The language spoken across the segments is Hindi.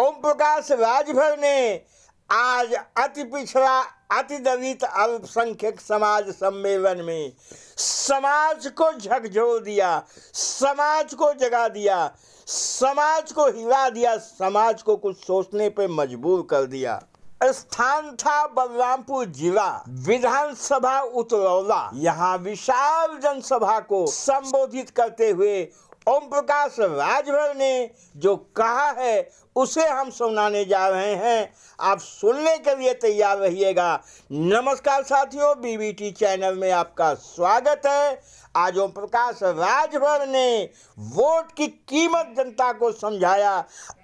ओम प्रकाश राजभर ने आज अति पिछड़ा अति दलित अल्पसंख्यक समाज सम्मेलन में समाज को झकझोर दिया, समाज को जगा दिया, समाज को हिला दिया, समाज को कुछ सोचने पे मजबूर कर दिया। स्थान था बलरामपुर जिला विधानसभा उतरौला। यहाँ विशाल जनसभा को संबोधित करते हुए ओम प्रकाश राजभर ने जो कहा है उसे हम सुनाने जा रहे हैं। आप सुनने के लिए तैयार रहिएगा। नमस्कार साथियों, बीबीटी चैनल में आपका स्वागत है। आज ओम प्रकाश राजभर ने वोट की कीमत जनता को समझाया,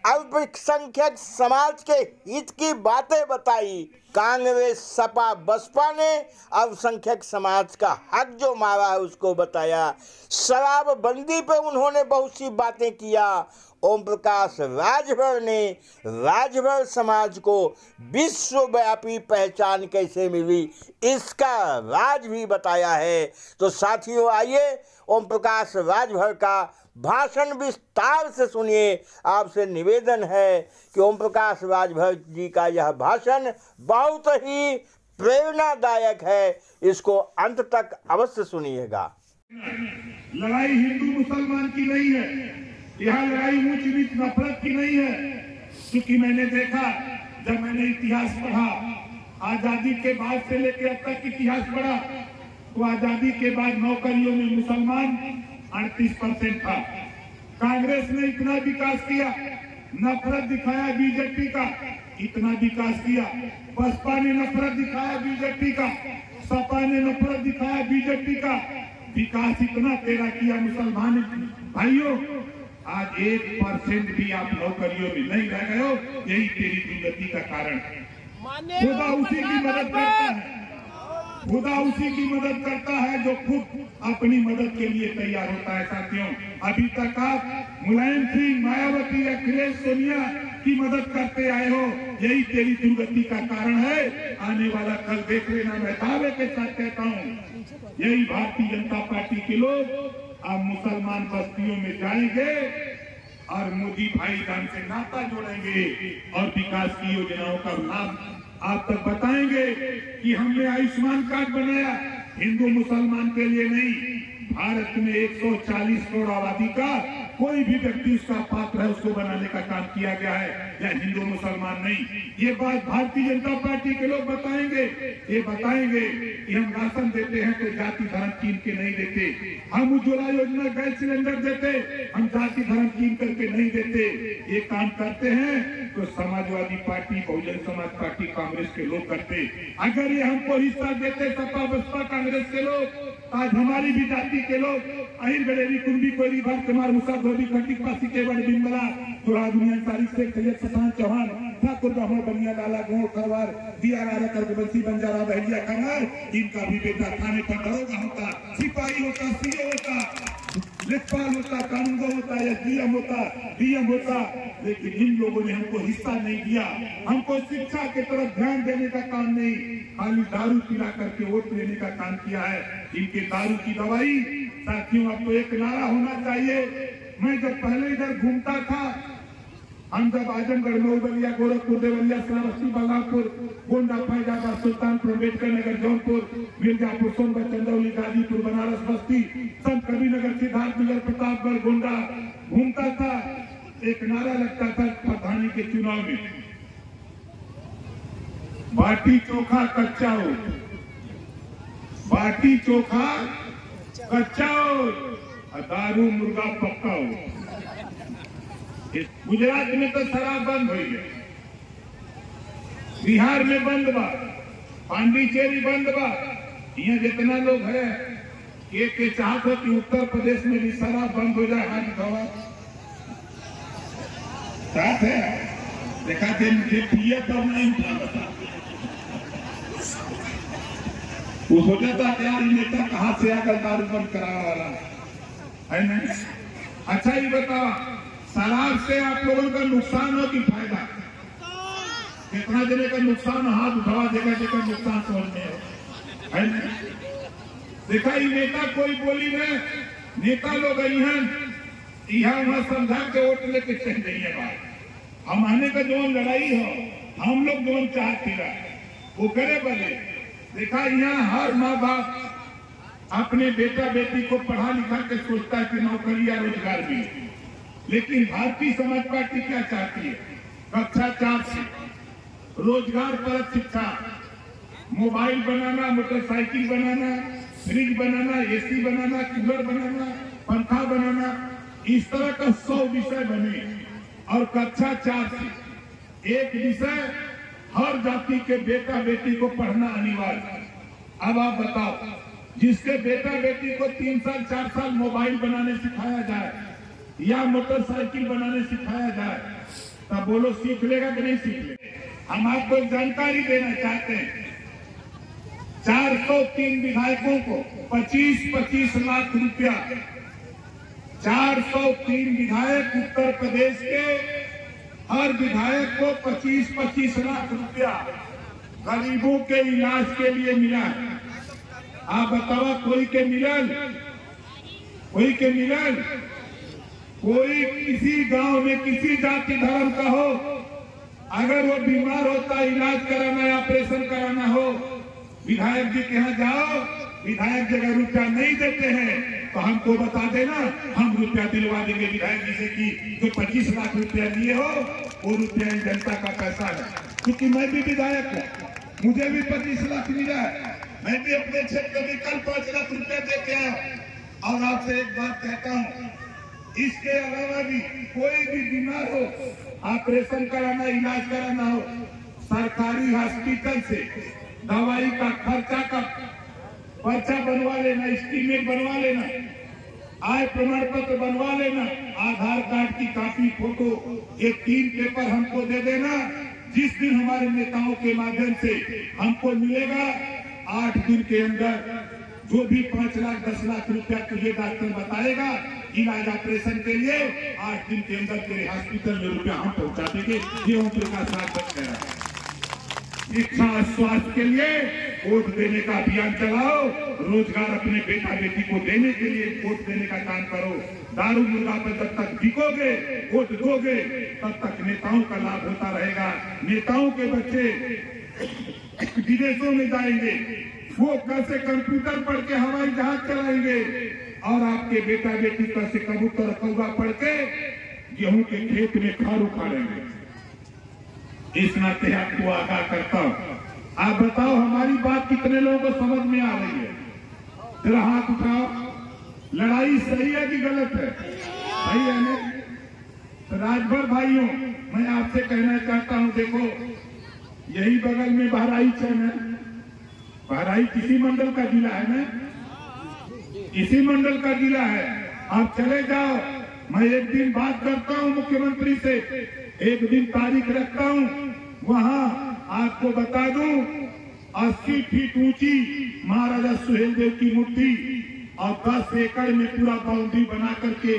अल्पसंख्यक समाज के हित की बातें बताई। कांग्रेस सपा बसपा ने अल्पसंख्यक समाज का हक जो मारा है उसको बताया। शराबबंदी पे उन्होंने बहुत सी बातें किया। ओम प्रकाश राजभर ने राजभर समाज को विश्वव्यापी पहचान कैसे मिली इसका राज भी बताया है। तो साथियों आइए ओम प्रकाश राजभर का भाषण विस्तार से सुनिए। आपसे निवेदन है कि ओम प्रकाश राजभर जी का यह भाषण बहुत ही प्रेरणादायक है, इसको अंत तक अवश्य सुनिएगा। लड़ाई हिंदू मुसलमान की नहीं है, यह लड़ाई ऊंच नीच नफरत की नहीं है। क्योंकि मैंने देखा, जब मैंने इतिहास पढ़ा, आजादी के बाद से लेकर अब तक इतिहास पढ़ा, तो आजादी के बाद नौकरियों में मुसलमान 38% था। कांग्रेस ने इतना विकास किया, नफरत दिखाया बीजेपी का, इतना विकास किया। बसपा ने नफरत दिखाया बीजेपी का, सपा ने नफरत दिखाया बीजेपी का, विकास इतना तेरा किया। मुसलमान भाइयों, आज 1% भी आप नौकरियों में नहीं रह गए हो, यही तेरी दुर्गति का कारण है। खुदा उसी की मदद करता है, खुदा उसी की मदद करता है जो खुद अपनी मदद के लिए तैयार होता है। साथियों, अभी तक आप मुलायम सिंह, मायावती, अखिलेश, सोनिया की मदद करते आए हो, यही तेरी दुर्गति का कारण है। आने वाला कल देख लेना, मैं दावे के साथ कहता हूँ, यही भारतीय जनता पार्टी के लोग अब मुसलमान बस्तियों में जाएंगे और मोदी भाईजान से नाता जोड़ेंगे और विकास की योजनाओं का लाभ आप तक बताएंगे कि हमने आयुष्मान कार्ड बनाया, हिंदू मुसलमान के लिए नहीं, भारत में 140 करोड़ आबादी का कोई भी व्यक्ति उसका पात्र है, उसको बनाने का काम किया गया है। या हिंदू मुसलमान नहीं, ये बात भारतीय जनता पार्टी के लोग बताएंगे। ये बताएंगे कि हम राशन देते हैं तो जाति धर्म कीन के नहीं देते, हम उज्ज्वला योजना गैस सिलेंडर देते, हम जाति धर्म कीन करके नहीं देते। ये काम करते हैं तो समाजवादी पार्टी, बहुजन समाज पार्टी, कांग्रेस के लोग करते। अगर ये हमको हिस्सा देते सपा बसपा कांग्रेस के लोग, आज हमारी भी जाति के लोग अहिर गडेरी कुंभी कोयरी भर कुमार मुसा धोबी खटिक पासी केवड़ बिंबला तुरा दुनिया तारीख से सैयद ससान चौहान ठाकुर ब्राह्मण बनिया लाला गोड़ खरवार दिया रारा कर बंसी बंजारा बहलिया खंगार, इनका भी बेटा थाने पर दरोगा होता, सिपाही होता, सीओ होता, लेखपाल होता, कानूनगो होता या डीएम होता। लेकिन इन लोगों ने हमको हिस्सा नहीं दिया, हमको शिक्षा की तरफ ध्यान देने का काम नहीं, खाली दारू पिला करके वोट लेने का काम किया है। इनके दारू की दवाई साथियों, अब तो एक नारा होना चाहिए। मैं जब पहले इधर घूमता था, हम जब आजमगढ़, मऊबलिया, गोरखपुर, देवलिया, श्रावस्ती, बलरामपुर, गोंडा, फैजाबाद, सुल्तानपुर, अम्बेडकर नगर, जौनपुर, मिर्जापुर, सोनभद्र, चंदौली, गाजीपुर, बनारस, बस्ती, संत कबीरनगर, सिद्धार्थनगर, प्रतापगढ़, गोंडा घूमता था, एक नारा लगता था प्रधानी के चुनाव में, बाटी चोखा कच्चा हो, बाटी चोखा कच्चा हो, दारू मुर्गा पक्का हो। गुजरात में तो शराब बंद हो गया, बिहार में बंद बा, पांडिचेरी बंद बा। यहाँ जितना लोग है ये चाहत हो कि उत्तर प्रदेश में भी शराब बंद हो जाए, हाथ उठावा साथ है। देखा पिए तब नहीं उठा, वो सोचा था यार नेता कहाँ से आकर दारू बंद कराने वाला है नहीं। अच्छा ये बताओ, शराब से आप लोगों का नुकसान हो कि फायदा? कितना जने का नुकसान, हाथ उठावा, जगह जगह नुकसान समझ में है नहीं। देखा ये नेता कोई बोली में, नेता लोग यहाँ वहां समझा के वोट लेके चल रही है बात। हमारे का जो लड़ाई हो, हम लोग जो चाहती रहा वो करे बने। देखा यहाँ हर माँ बाप अपने बेटा बेटी को पढ़ा लिखा के सोचता है कि नौकरी या रोजगार मिले, लेकिन भारतीय समाज पार्टी क्या चाहती है? कक्षा 4 से रोजगार परक शिक्षा, मोबाइल बनाना, मोटरसाइकिल बनाना, फ्रिज बनाना, एसी बनाना, कूलर बनाना, पंखा बनाना, इस तरह का 100 विषय बने और कक्षा 4 से एक विषय हर जाति के बेटा बेटी को पढ़ना अनिवार्य। अब आप बताओ, जिसके बेटा बेटी को 3 साल 4 साल मोबाइल बनाने सिखाया जाए या मोटरसाइकिल बनाने सिखाया जाए, तब बोलो सीख लेगा कि नहीं सीख लेगा? हम आपको जानकारी देना चाहते हैं। 403 विधायकों को 25-25 लाख रुपया, 403 विधायक उत्तर प्रदेश के, हर विधायक को 25-25 लाख रुपया गरीबों के इलाज के लिए मिला है। आप बताओ, कोई के मिलन, कोई के मिलन, कोई किसी गांव में किसी जाति धर्म का हो, अगर वो बीमार होता, इलाज कराना या ऑपरेशन कराना हो, विधायक जी के यहाँ जाओ, विधायक जी अगर रुपया नहीं देते हैं तो हमको बता देना, हम रुपया दिलवा देंगे विधायक जी से कि जो 25 लाख रुपया लिए हो वो रुपया जनता का पैसा है। क्योंकि मैं भी विधायक हूँ, मुझे भी 25 लाख मिला है, मैं भी अपने क्षेत्र में कल 5 लाख रुपया दे के आया। और आपसे एक बात कहता हूँ, इसके अलावा भी कोई भी बीमार हो, ऑपरेशन कराना, इलाज कराना हो, सरकारी हॉस्पिटल से दवाई का खर्चा का पर्चा बनवा लेना, स्टीमेट बनवा लेना, आय प्रमाण पत्र बनवा लेना, आधार कार्ड की कॉपी, फोटो, ये 3 पेपर हमको दे देना। जिस दिन हमारे नेताओं के माध्यम से हमको मिलेगा, 8 दिन के अंदर जो भी 5 लाख 10 लाख रुपया तुझे डॉक्टर बताएगा इलाज ऑपरेशन के लिए, 8 दिन के अंदर तेरे हॉस्पिटल में रुपया हम पहुंचा देंगे। ये ओम प्रकाश राजभर कह रहा है। शिक्षा स्वास्थ्य के लिए वोट देने का अभियान चलाओ, रोजगार अपने बेटा बेटी को देने के लिए वोट देने का काम करो। दारू मुर्गा पर जब तक बिकोगे, वोट दोगे, तब तक नेताओं का लाभ होता रहेगा। नेताओं के बच्चे विदेशों में जाएंगे, वो कैसे कंप्यूटर पढ़ के हवाई जहाज चलाएंगे, और आपके बेटा बेटी कैसे कबूतर कौवा पढ़ के गेहूं के खेत में खार उखाड़ेंगे। इस नाते आपको आगाह करता हूं। आप बताओ, हमारी बात कितने लोगों को समझ में आ रही है? जरा हाथ उठाओ। लड़ाई सही है कि गलत है? सही है ना? तो राजभर भाइयों, मैं आपसे कहना चाहता हूं, देखो यही बगल में बहराइच है ना, बहराइच इसी मंडल का जिला है ना, इसी मंडल का जिला है। आप चले जाओ, मैं एक दिन बात करता हूं मुख्यमंत्री से, एक दिन तारीख रखता हूं, वहां आपको बता दूं 80 फीट ऊंची महाराजा सुहेलदेव की मूर्ति और 10 एकड़ में पूरा बाउंड्री बना करके,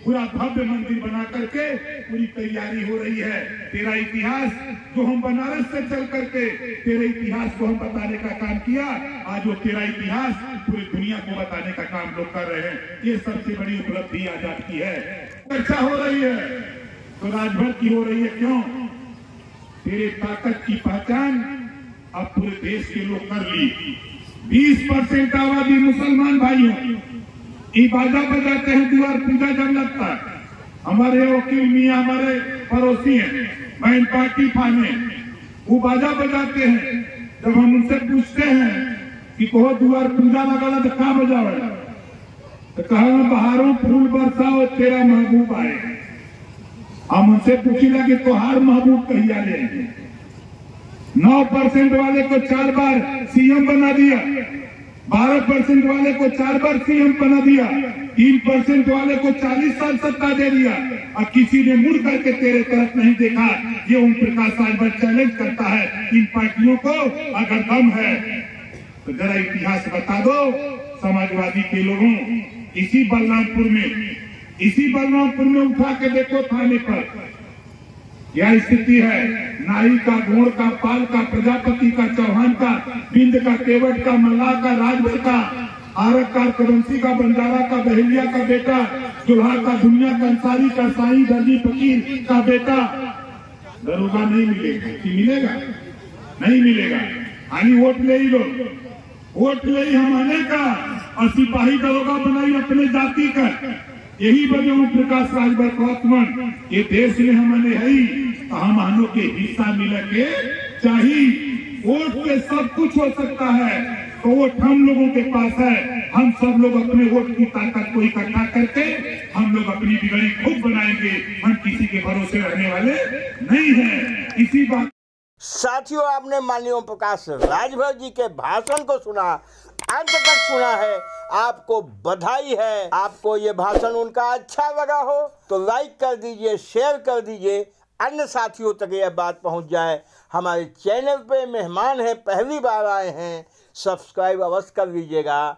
पूरा भव्य मंदिर बना करके पूरी तैयारी हो रही है। तेरा इतिहास जो हम बनारस से चल करके तेरे इतिहास को हम बताने का काम किया, आज वो तेरा इतिहास पूरी दुनिया को बताने का काम लोग कर रहे हैं। ये सबसे बड़ी उपलब्धि आजाद की है। चर्चा हो रही है तो राजभर की हो रही है, क्यों? तेरे ताकत की पहचान अब पूरे देश के लोग कर ली। 20% आबादी मुसलमान भाइयों इबादत बजाते हैं, द्वार पूजा जब लगता है। हमारे वकील मियाँ हमारे पड़ोसी हैं, बहन पार्टी फाने, वो बाजा बजाते हैं। जब हम उनसे पूछते हैं कि कहो द्वार पूजा लगा तो क्या बजाओ, तो कहा बहारों फूल बरसाओ तेरा महबूब आए। हम उनसे पूछेगा कि तोहार महबूब कहिया ले? 9% वाले को 4 बार सीएम बना दिया, 12% वाले को 4 बार सीएम बना दिया, 3% वाले को 40 साल सत्ता दे दिया, और किसी ने मुड़ करके तेरे तरफ नहीं देखा। ये ओम प्रकाश राजभर चैलेंज करता है इन पार्टियों को, अगर दम है तो जरा इतिहास बता दो समाजवादी के लोगों। इसी बलरामपुर में उठा के देखो थाने पर क्या स्थिति है। नाई का, घोड़ का, पाल का, प्रजापति का, चौहान का, बिंद का, केवट का, मल्लाह का, राजभर का, आरक का, कबंसी का, बंजारा का, बहेलिया का बेटा, दुल्हा का, दुनिया का, अंसारी का, साईं, दर्जी, फकीर का बेटा, दरोगा नहीं मिलेगा कि मिलेगा? नहीं मिलेगा। खाली वोट ले ही लो, वोट ले ही हम आने का और सिपाही दरोगा बनाई अपने जाति का। यही वजह ओम प्रकाश राज वर्तमान ये देश में हमने है तो हम आनो के हिस्सा मिल के चाहिए। वोट पे सब कुछ हो सकता है, तो वोट हम लोगों के पास है। हम सब लोग अपने वोट की ताकत को इकट्ठा करके हम लोग अपनी बिगड़ी खुद बनाएंगे। हम किसी के भरोसे रहने वाले नहीं हैं। इसी बात साथियों, आपने माननीय ओम प्रकाश राजभर जी के भाषण को सुना, अंत तक सुना है। आपको बधाई है। आपको ये भाषण उनका अच्छा लगा हो तो लाइक कर दीजिए, शेयर कर दीजिए, अन्य साथियों तक यह बात पहुंच जाए। हमारे चैनल पे मेहमान हैं, पहली बार आए हैं, सब्सक्राइब अवश्य कर लीजिएगा।